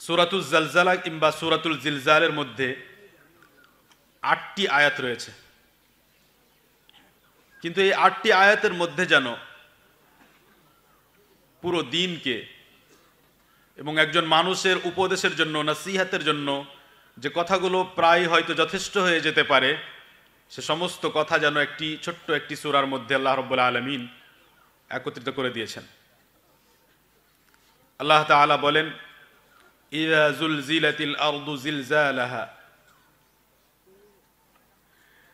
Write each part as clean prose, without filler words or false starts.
সূরাতুল জালজালা কিংবা সূরাতুল জিলজালের মধ্যে ৮টি আয়াত রয়েছে, কিন্তু এই ৮টি আয়াতের মধ্যে যেন পুরো দিনকে এবং একজন মানুষের উপদেশের জন্য, নসিহতের জন্য যে কথাগুলো প্রায় হয়তো যথেষ্ট হয়ে যেতে পারে, সে সমস্ত কথা যেন একটি ছোট্ট একটি সূরার মধ্যে আল্লাহ রাব্বুল আলামিন একত্রিত করে দিয়েছেন। আল্লাহ তাআলা বলেন, ইযা যুলজিলাতিল আরদু জিলজালাহা,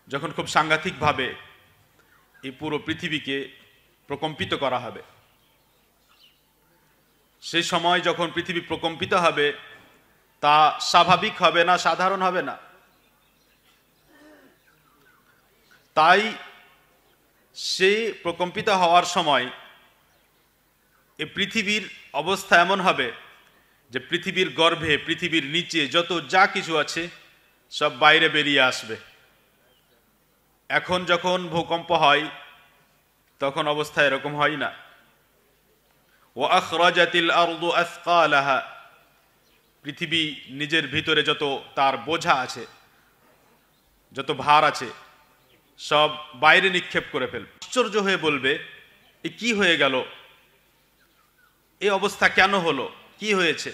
যখন খুব সাংঘাতিকভাবে এই পুরো পৃথিবীকে প্রকম্পিত করা হবে, সেই সময় যখন পৃথিবী প্রকম্পিত হবে তা স্বাভাবিক হবে না, সাধারণ হবে না। তাই সেই প্রকম্পিত হওয়ার সময় এই পৃথিবীর অবস্থা এমন হবে যে পৃথিবীর গর্ভে, পৃথিবীর নিচে যত যা কিছু আছে সব বাইরে বেরিয়ে আসবে। এখন যখন ভূকম্প হয় তখন অবস্থা এরকম হয় না। ওয়া আখরাজাতিল আরদু আসকালাহা, পৃথিবী নিজের ভিতরে যত তার বোঝা আছে, যত ভার আছে, সব বাইরে নিক্ষেপ করে ফেলবে। আশ্চর্য হয়ে বলবে, এ কি হয়ে গেল, এই অবস্থা কেন হলো, কি হয়েছে?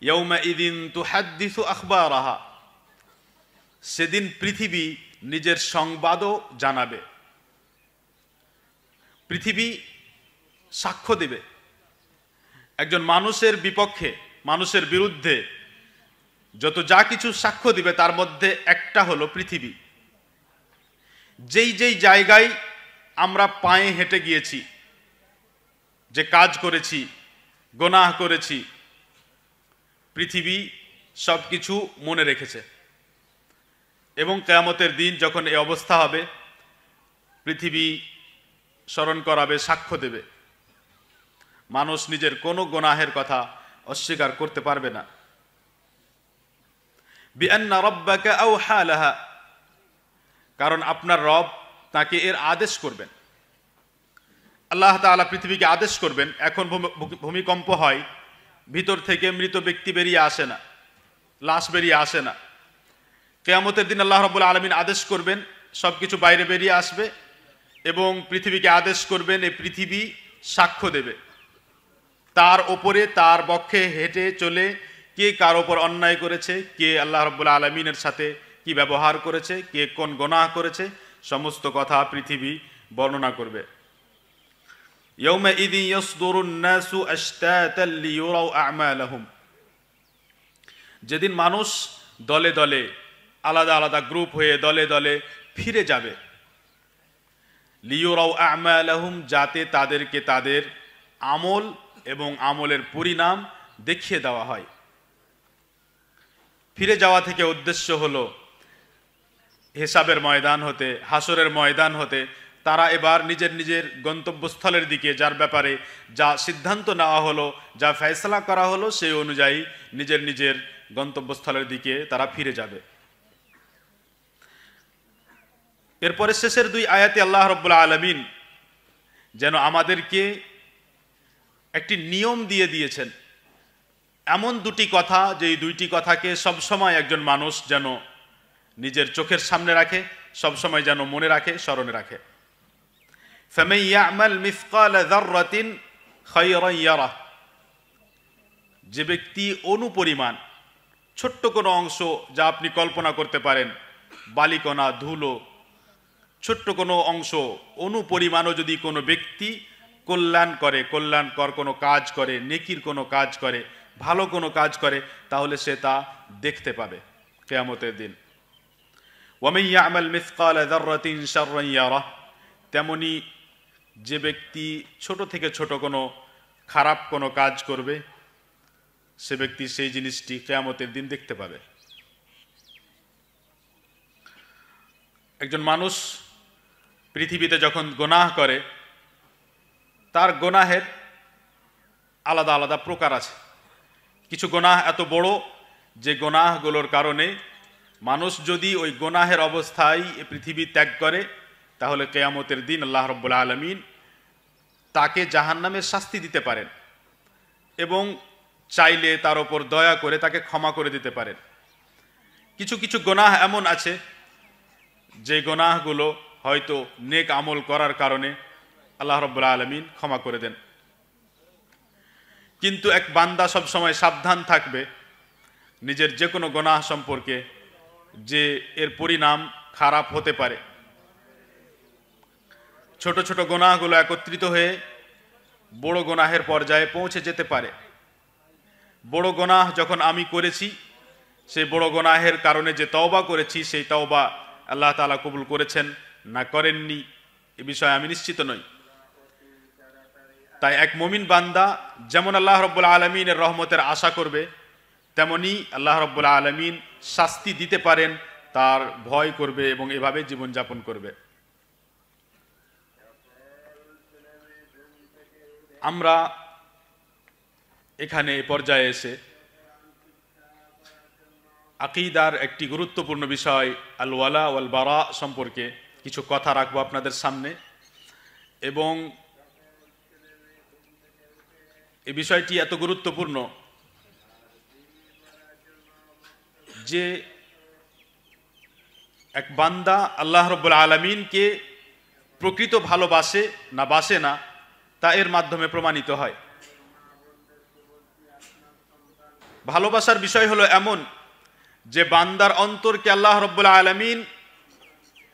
ইয়াউমাইযিন তুহাদ্দিসু আখবারাহা, সেদিন পৃথিবী নিজের সংবাদও জানাবে। পৃথিবী সাক্ষ্য দেবে। একজন মানুষের বিপক্ষে, মানুষের বিরুদ্ধে যত যা কিছু সাক্ষ্য দিবে তার মধ্যে একটা হলো পৃথিবী। যেই যেই জায়গায় আমরা পায়ে হেঁটে গিয়েছি, যে কাজ করেছি, গুনাহ করেছি, পৃথিবী সব কিছু মনে রেখেছে। এবং কিয়ামতের দিন যখন এই অবস্থা হবে, পৃথিবী স্মরণ করাবে, সাক্ষ্য দেবে। মানুষ নিজের কোনো গুনাহের কথা অস্বীকার করতে পারবে না। বিআন্না রাব্বাকা আওহা লাহা, কারণ আপনার রব তাকে এর আদেশ করবেন। আল্লাহ তাআলা পৃথিবীকে আদেশ করবেন। এখন ভূমিকম্প হয়, ভিতর থেকে মৃত ব্যক্তি বেরিয়ে আসে না, লাশ বেরিয়ে আসে না। কিয়ামতের দিন আল্লাহ রাব্বুল আলামিন আদেশ করবেন, সবকিছু বাইরে বেরিয়ে আসবে এবং পৃথিবীকে আদেশ করবেন, এই পৃথিবী সাক্ষ্য দেবে। তার ওপরে, তার পক্ষে হেঁটে চলে কে কার ওপর অন্যায় করেছে, কে আল্লাহ রাব্বুল আলামিনের সাথে কি ব্যবহার করেছে, কে কোন গুনাহ করেছে, সমস্ত কথা পৃথিবী বর্ণনা করবে। ইয়াউমাইযিন ইয়াসদুরুন নাসু আশতাতান লিয়ুরাউ আ'মালাহুম, যেদিন মানুষ দলে দলে, আলাদা আলাদা গ্রুপ হয়ে দলে দলে ফিরে যাবে। লিয়ুরাউ আ'মালাহুম, যাতে তাদেরকে তাদের আমল এবং আমলের পরিণাম দেখিয়ে দেওয়া হয়। ফিরে যাওয়া থেকে উদ্দেশ্য হলো হিসাবের ময়দান হতে, হাসরের ময়দান হতে তারা এবার নিজের নিজের গন্তব্যস্থলের দিকে, যার ব্যাপারে যা সিদ্ধান্ত নেওয়া হলো, যা ফয়সালা করা হলো, সেই অনুযায়ী নিজের নিজের গন্তব্যস্থলের দিকে তারা ফিরে যাবে। এরপরে শেষের দুই আয়াতে আল্লাহ রাব্বুল আলামিন যেন আমাদেরকে একটি নিয়ম দিয়ে দিয়েছেন, এমন দুটি কথা, যে এই দুইটি কথাকে সবসময় একজন মানুষ যেন নিজের চোখের সামনে রাখে, সবসময় যেন মনে রাখে, স্মরণে রাখে। ফামান ইয়া'মাল মিসকালা যাররাতিন খায়রান ইয়ারাহ, যে ব্যক্তি অনুপরিমাণ, ছোট্ট কোনো অংশ যা আপনি কল্পনা করতে পারেন, বালিকণা, ধুলো, ছোট্ট কোনো অংশ, অনুপরিমাণও যদি কোনো ব্যক্তি কল্যাণকর কোনো কাজ করে, নেকির কোনো কাজ করে, ভালো কোনো কাজ করে, তাহলে সে তা দেখতে পাবে কিয়ামতের দিন। ওয়ামান ইয়া'মাল মিসকালা যাররাতিন শাররান ইয়ারাহ, তেমনি যে ব্যক্তি ছোট থেকে ছোট কোনো খারাপ কোনো কাজ করবে, সে ব্যক্তি সেই জিনিসটি কিয়ামতের দিন দেখতে পাবে। একজন মানুষ পৃথিবীতে যখন গুনাহ করে, তার গুনাহের আলাদা আলাদা প্রকার আছে। কিছু গুনাহ এত বড় যে গুনাহগুলোর কারণে মানুষ যদি ওই গুনাহের অবস্থায় পৃথিবী ত্যাগ করে, তাহলে কিয়ামতের দিন আল্লাহ রাব্বুল আলামিন তাকে জাহান্নামের শাস্তি দিতে পারেন। এবং চাইলে তার উপর দয়া করে তাকে ক্ষমা করে দিতে পারেন। কিছু কিছু গুনাহ এমন আছে যে গুনাহগুলো হয়তো নেক আমল করার কারণে আল্লাহ রাব্বুল আলামিন ক্ষমা করে দেন। কিন্তু এক বান্দা সব সময় সাবধান থাকবে নিজের যে কোনো গুনাহ সম্পর্কে, যে এর পরিণাম খারাপ হতে পারে। ছোট ছোট গুনাহগুলো একত্রিত হয়ে বড় গুনাহের পর্যায়ে পৌঁছে যেতে পারে। বড় গুনাহ যখন আমি করেছি, সেই বড় গুনাহের কারণে যে তওবা করেছি, সেই তওবা আল্লাহ তাআলা কবুল করেছেন না করেননি এ বিষয়ে আমি নিশ্চিত নই। তাই এক মুমিন বান্দা যেমন আল্লাহ রাব্বুল আলামিনের রহমতের আশা করবে, তেমনি আল্লাহ রাব্বুল আলামিন শাস্তি দিতে পারেন তার ভয় করবে এবং এভাবে জীবনযাপন করবে। আমরা এখানে এই পর্যায়ে এসে আকীদার একটি গুরুত্বপূর্ণ বিষয় আল ওয়ালা ওয়াল বারা সম্পর্কে কিছু কথা রাখবো আপনাদের সামনে, এবং এই বিষয়টি এত গুরুত্বপূর্ণ যে এক বান্দা আল্লাহ রাব্বুল আলামিনকে প্রকৃত ভালোবাসে না বাসে না তা এর মাধ্যমে প্রমাণিত হয়। ভালোবাসার বিষয় হলো এমন যে বান্দার অন্তরকে আল্লাহ রাব্বুল আলামিন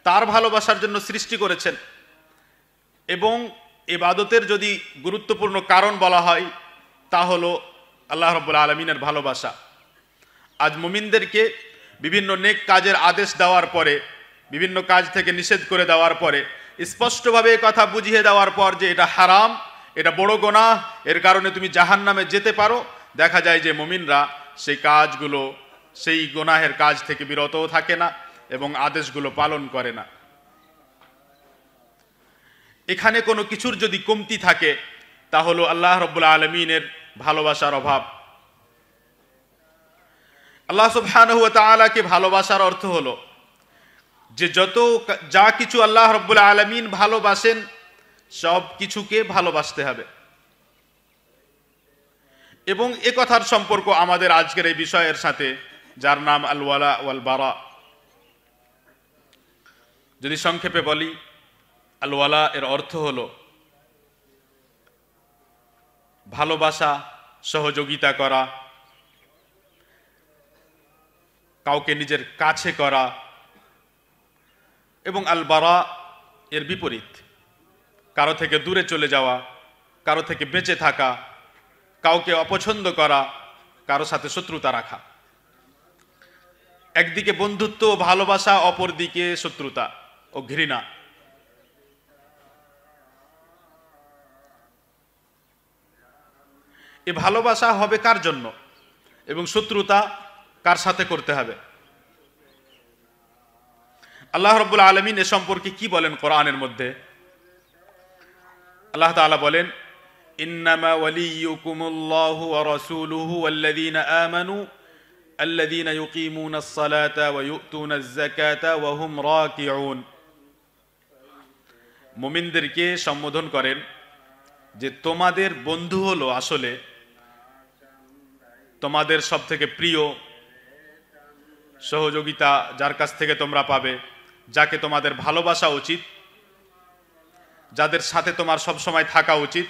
তার ভালোবাসার জন্য সৃষ্টি করেছেন, এবং ইবাদতের যদি গুরুত্বপূর্ণ কারণ বলা হয় তা হলো আল্লাহ রাব্বুল আলামিনের ভালোবাসা। আজ মুমিনদেরকে বিভিন্ন নেক কাজের আদেশ দেওয়ার পরে, বিভিন্ন কাজ থেকে নিষেধ করে দেওয়ার পরে, স্পষ্টভাবে এই কথা বুঝিয়ে দেওয়ার পর যে এটা হারাম, এটা বড় গুনাহ, এর কারণে তুমি জাহান্নামে যেতে পারো, দেখা যায় যে মুমিনরা সেই কাজগুলো, সেই গুনাহের কাজ থেকে বিরতও থাকে না এবং আদেশগুলো পালন করে না। এখানে কোনো কিছুর যদি কমতি থাকে তা হলো আল্লাহ রাব্বুল আলামিনের ভালোবাসার অভাব। আল্লাহ সুবহানাহু ওয়া তাআলাকে ভালোবাসার অর্থ হলো যে যা কিছু আল্লাহ রাব্বুল আলামিন ভালোবাসেন সব কিছুকে ভালোবাসতে হবে। এবং এ কথার সম্পর্ক আমাদের আজকের এই বিষয়ের সাথে, যার নাম আল ওয়ালা ওয়াল বারা। যদি সংক্ষেপে বলি, আল ওয়ালা এর অর্থ হলো ভালোবাসা, সহযোগিতা করা, কাউকে নিজের কাছে করা, এবং আল বারা এর বিপরীত, কারো থেকে দূরে চলে যাওয়া, কারো থেকে বেঁচে থাকা, কাউকে অপছন্দ করা, কারো সাথে শত্রুতা রাখা। একদিকে বন্ধুত্ব ও ভালোবাসা, অপরদিকে শত্রুতা ও ঘৃণা। এ ভালোবাসা হবে কার জন্য এবং শত্রুতা কার সাথে করতে হবে? আল্লাহ রাব্বুল আলামিন এ সম্পর্কে কি বলেন কোরআনের মধ্যে? আল্লাহ তাআলা বলেন, ইন্নামা ওয়ালিয়্যুকুমুল্লাহু ওয়া রাসূলুহু ওয়াল্লাযীনা আমানু আল্লাযীনা ইউকিমুনাস সালাতা ওয়া ইউতুনাজ যাকাতা ওয়া হুম রাকিউন। মুমিনদেরকে সম্বোধন করেন যে তোমাদের বন্ধু হলো আসলে তোমাদের সবথেকে প্রিয় সহযোগিতা, যার কাছ থেকে তোমরা পাবে, যাকে তোমাদের ভালোবাসা উচিত, যাদের সাথে তোমার সব সময় থাকা উচিত,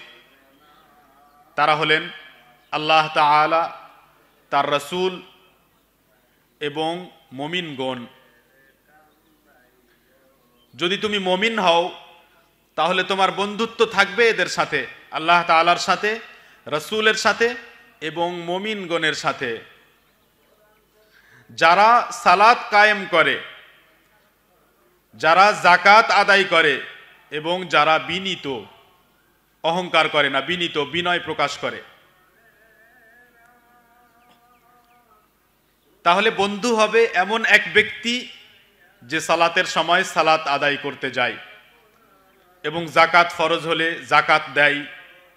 তারা হলেন আল্লাহ তাআলা, তার রাসূল এবং মুমিনগণ। যদি তুমি মুমিন হও তাহলে তোমার বন্ধুত্ব থাকবে এদের সাথে, আল্লাহ তাআলার সাথে, রাসূলের সাথে এবং মুমিনগণের সাথে। যারা সালাত কায়েম করে, যারা যাকাত আদায় করে এবং যারা বিনীত, অহংকার করে না, বিনীত, বিনয় প্রকাশ করে। তাহলে বন্ধু হবে এমন এক ব্যক্তি যে সালাতের সময় সালাত আদায় করতে যায় এবং যাকাত ফরজ হলে যাকাত দেয়,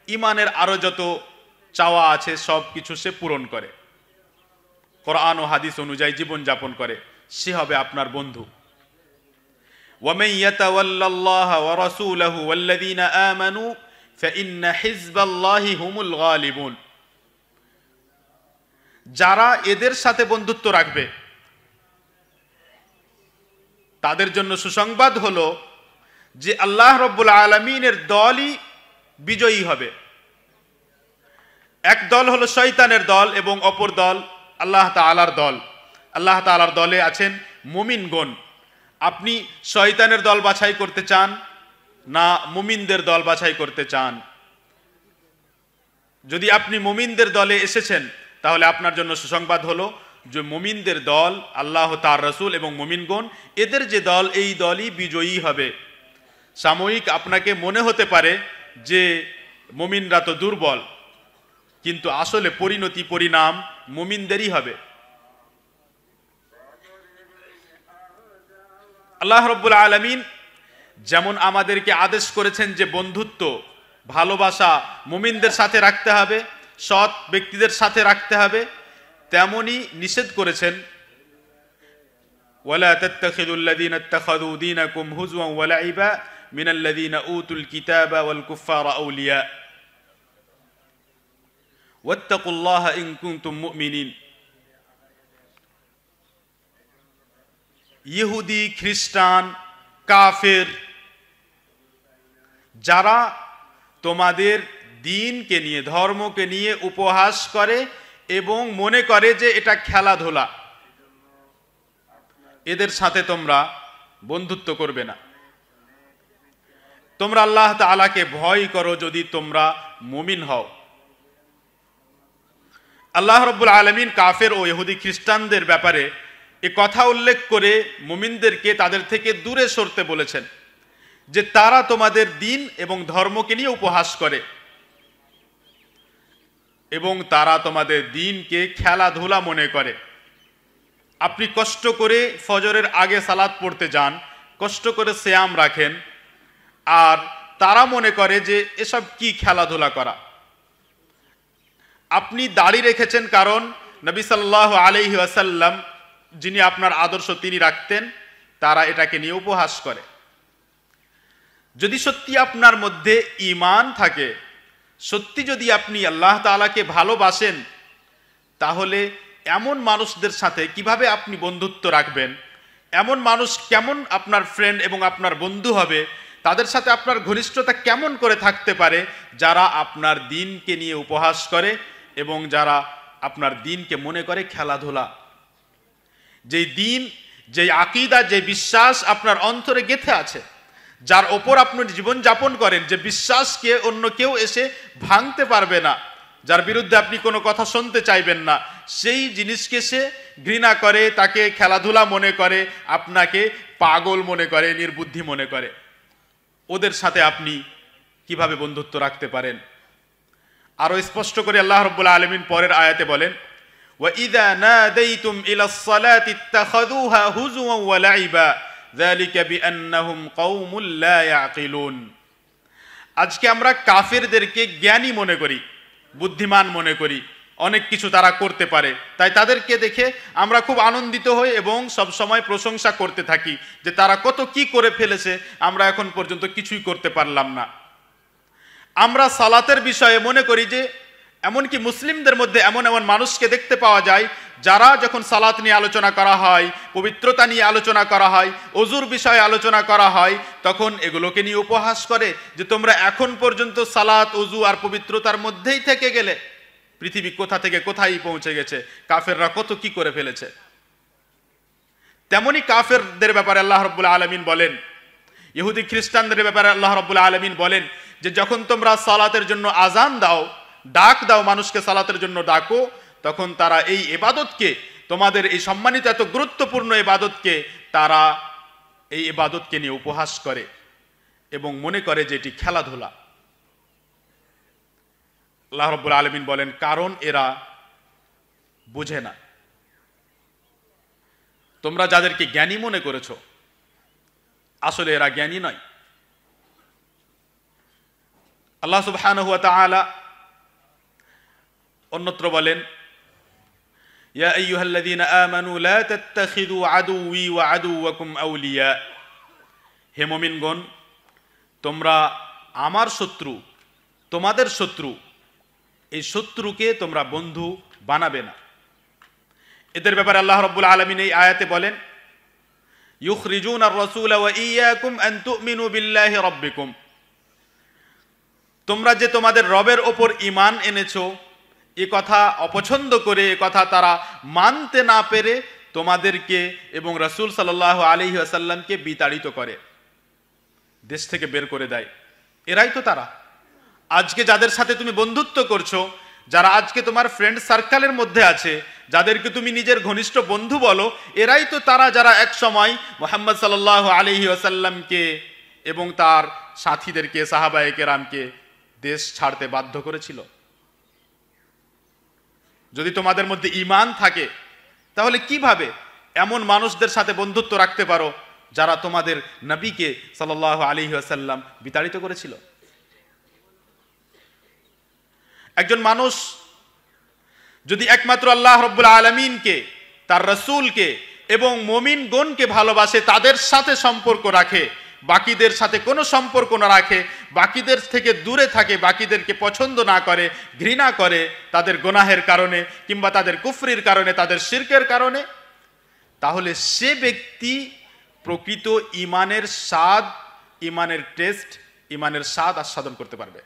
ইমানের আরো যত চাওয়া আছে সব কিছু সে পূরণ করে, কোরআন ও হাদিস অনুযায়ী জীবন যাপন করে, সে হবে আপনার বন্ধু। ওয়ামান ইয়াতাওয়াল্লাল্লাহা ওয়া রাসূলাহু ওয়াল্লাযীনা আমানু ফাইন্না হিজবাল্লাহি হুমুল গালিবুন। যারা এদের সাথে বন্ধুত্ব রাখবে তাদের জন্য সুসংবাদ হলো যে আল্লাহ রাব্বুল আলামিনের দলই বিজয়ী হবে। এক দল হলো শয়তানের দল এবং অপর দল আল্লাহ তাআলার দল। আল্লাহ তাআলার দলে আছেন মুমিনগণ। আপনি শয়তানের দল বাছাই করতে চান না মুমিনদের দল বাছাই করতে চান? যদি আপনি মুমিনদের দলে এসেছেন তাহলে আপনার জন্য সুসংবাদ হলো যে মুমিনদের দল আল্লাহ তার রাসূল এবং মুমিনগণ এদের যে দল এই দলই বিজয়ী হবে। সাময়িক আপনাকে মনে হতে পারে যে মুমিনরা তো দুর্বল, কিন্তু আসলে পরিণতি পরিণাম মুমিনদেরই হবে। আল্লাহ রাব্বুল আলামিন যেমন আমাদেরকে আদেশ করেছেন যে বন্ধুত্ব ভালোবাসা মুমিনদের সাথে রাখতে হবে, সৎ ব্যক্তিদের সাথে রাখতে হবে, তেমনি নিষেধ করেছেন ওয়ালা তাত্তাখিযুল্লাযীনা ইত্তাখাযু দীনাকুম হুজওয়ান ওয়া লাইবা মিনাল্লাযীনা উতুল কিতাবা ওয়াল কুফফারা আউলিয়া ওয়াত্তাকুল্লাহা ইন কুনতুম মুমিনিন। ইহুদি, খ্রিস্টান, কাফের যারা তোমাদের দ্বীনকে নিয়ে ধর্মকে নিয়ে উপহাস করে এবং মনে করে যে এটা খেলাধুলা, এদের সাথে তোমরা বন্ধুত্ব করবে না। তোমরা আল্লাহ তাআলাকে ভয় করো যদি তোমরা মুমিন হও। আল্লাহ রাব্বুল আলামিন কাফের ও ইহুদি খ্রিস্টানদের ব্যাপারে এ কথা উল্লেখ করে মুমিনদেরকে তাদের থেকে দূরে সরতে বলেছেন যে তারা তোমাদের দ্বীন এবং ধর্মকে নিয়ে উপহাস করে এবং তারা তোমাদের দ্বীনকে খেলাধুলা মনে করে। আপনি কষ্ট করে ফজরের আগে সালাত পড়তে যান, কষ্ট করে সিয়াম রাখেন, আর তারা মনে করে যে এসব কি খেলাধুলা করা। আপনি দাড়ি রেখেছেন কারণ নবী সাল্লাল্লাহু আলাইহি ওয়াসাল্লাম যিনি আপনার আদর্শ তিনি রাখতেন, তারা এটাকে নিয়ে উপহাস করে। যদি সত্যি আপনার মধ্যে ঈমান থাকে, সত্যি যদি আপনি আল্লাহ তাআলাকে ভালোবাসেন, তাহলে এমন মানুষদের সাথে কিভাবে আপনি বন্ধুত্ব রাখবেন? এমন মানুষ কেমন আপনার ফ্রেন্ড এবং আপনার বন্ধু হবে? তাদের সাথে আপনার ঘনিষ্ঠতা কেমন করে থাকতে পারে যারা আপনার দ্বীনকে নিয়ে উপহাস করে এবং যারা আপনার দ্বীনকে মনে করে খেলাধুলা? যেই দ্বীন, যেই আকীদা, যে বিশ্বাস আপনার অন্তরে গেঁথে আছে, যার ওপর আপনি জীবন যাপন করেন, যে বিশ্বাসকে অন্য কেউ এসে ভাঙতে পারবে না, যার বিরুদ্ধে আপনি কোনো কথা শুনতে চাইবেন না, সেই জিনিসকে সে ঘৃণা করে, তাকে খেলাধুলা মনে করে, আপনাকে পাগল মনে করে, নির্বুদ্ধি মনে করে। ওদের সাথে আপনি কিভাবে বন্ধুত্ব রাখতে পারেন? আরো স্পষ্ট করে আল্লাহ রাব্বুল আলামিন পরের আয়াতে বলেন وَإِذَا نَادَيْتُمْ إِلَى الصَّلَاةِ اتَّخَذُوهَا هُزُوًا وَلَعِبًا ذَلِكَ بِأَنَّهُمْ قَوْمٌ لَا يَعْقِلُونَ। আজকে আমরা কাফেরদেরকে জ্ঞানী মনে করি, বুদ্ধিমান মনে করি, অনেক কিছু তারা করতে পারে, তাই তাদেরকে দেখে আমরা খুব আনন্দিত হই এবং সব সময় প্রশংসা করতে থাকি যে তারা কত কি করে ফেলেছে, আমরা এখন পর্যন্ত কিছুই করতে পারলাম না। আমরা সালাতের বিষয়ে মনে করি যে এমনকি মুসলিমদের মধ্যে এমন এমন মানুষকে দেখতে পাওয়া যায় যারা যখন সালাত নিয়ে আলোচনা করা হয়, পবিত্রতা নিয়ে আলোচনা করা হয়, ওযুর বিষয়ে আলোচনা করা হয়, তখন এগুলোকে নিয়ে উপহাস করে যে তোমরা এখন পর্যন্ত সালাত, ওযু আর পবিত্রতার মধ্যেই থেকে গেলে। পৃথিবী কোথা থেকে কোথায় পৌঁছে গেছে, কাফেররা কত কি করে ফেলেছে। তেমনি কাফেরদের ব্যাপারে আল্লাহ রাব্বুল আলামিন বলেন, ইহুদি খ্রিস্টানদের ব্যাপারে আল্লাহ রাব্বুল আলামিন বলেন যে যখন তোমরা সালাতের জন্য আজান দাও, ডাক দাও, মানুষকে সালাতের জন্য ডাকো, তখন তারা এই ইবাদতকে, তোমাদের এই সম্মানিত এত গুরুত্বপূর্ণ ইবাদতকে, তারা এই ইবাদতকে নিয়ে উপহাস করে এবং মনে করে যে এটি খেলাধুলা। আল্লাহ রাব্বুল আলামিন বলেন কারণ এরা বুঝে না। তোমরা যাদেরকে জ্ঞানী মনে করেছো, আসলে এরা জ্ঞানী নয়। আল্লাহ সুবহানাহু ওয়া তাআলা অন্যত্র বলেন ইয়া আইয়ুহাল্লাযীনা আমানু লা তাত্তাখিযু আদুওয়ি ওয়া আদুওয়াকুম আউলিয়া। হে মুমিনগণ, তোমরা আমার শত্রু, তোমাদের শত্রু, এই শত্রুকে তোমরা বন্ধু বানাবে না। এদের ব্যাপারে আল্লাহ রাব্বুল আলামিন এই আয়াতে বলেন, ইউখরিজুনা আর-রাসূলা ওয়া ইয়্যাকুম আন তু'মিনু বিল্লাহি রাব্বিকুম, তোমরা যে তোমাদের রবের ওপর ঈমান এনেছো এ কথা অপছন্দ করে, এ কথা তারা মানতে না পেরে তোমাদেরকে এবং রাসূল সাল্লাল্লাহু আলাইহি ওয়াসাল্লামকে বিতাড়িত করে, দেশ থেকে বের করে দেয়। এরাই তো তারা। আজকে যাদের সাথে তুমি বন্ধুত্ব করছো, যারা আজকে তোমার ফ্রেন্ড সার্কেলের মধ্যে আছে, যাদেরকে তুমি নিজের ঘনিষ্ঠ বন্ধু বলো, এরাই তো তারা যারা এক সময় মুহাম্মদ সাল্লাল্লাহু আলাইহি ওয়াসাল্লামকে এবং তার সাথীদেরকে, সাহাবায়ে কেরামকে দেশ ছাড়তে বাধ্য করেছিল। যদি তোমাদের মধ্যে ঈমান থাকে তাহলে কিভাবে এমন মানুষদের সাথে বন্ধুত্ব রাখতে পারো যারা তোমাদের নবীকে সাল্লাল্লাহু আলাইহি ওয়াসাল্লাম বিতাড়িত করেছিল? একজন মানুষ যদি একমাত্র আল্লাহ রাব্বুল আলামিনকে, তার রাসূলকে এবং মুমিনগণকে ভালোবাসে, তাদের সাথে সম্পর্ক রাখে, বাকিদের সাথে কোনো সম্পর্ক না রাখে, বাকিদের থেকে দূরে থাকে, বাকিদেরকে পছন্দ না করে, ঘৃণা করে তাদের গুনাহের কারণে কিংবা তাদের কুফরির কারণে, তাদের শিরকের কারণে, তাহলে সে ব্যক্তি প্রকৃত ঈমানের স্বাদ, ঈমানের টেস্ট, ঈমানের স্বাদ আস্বাদন করতে পারবে।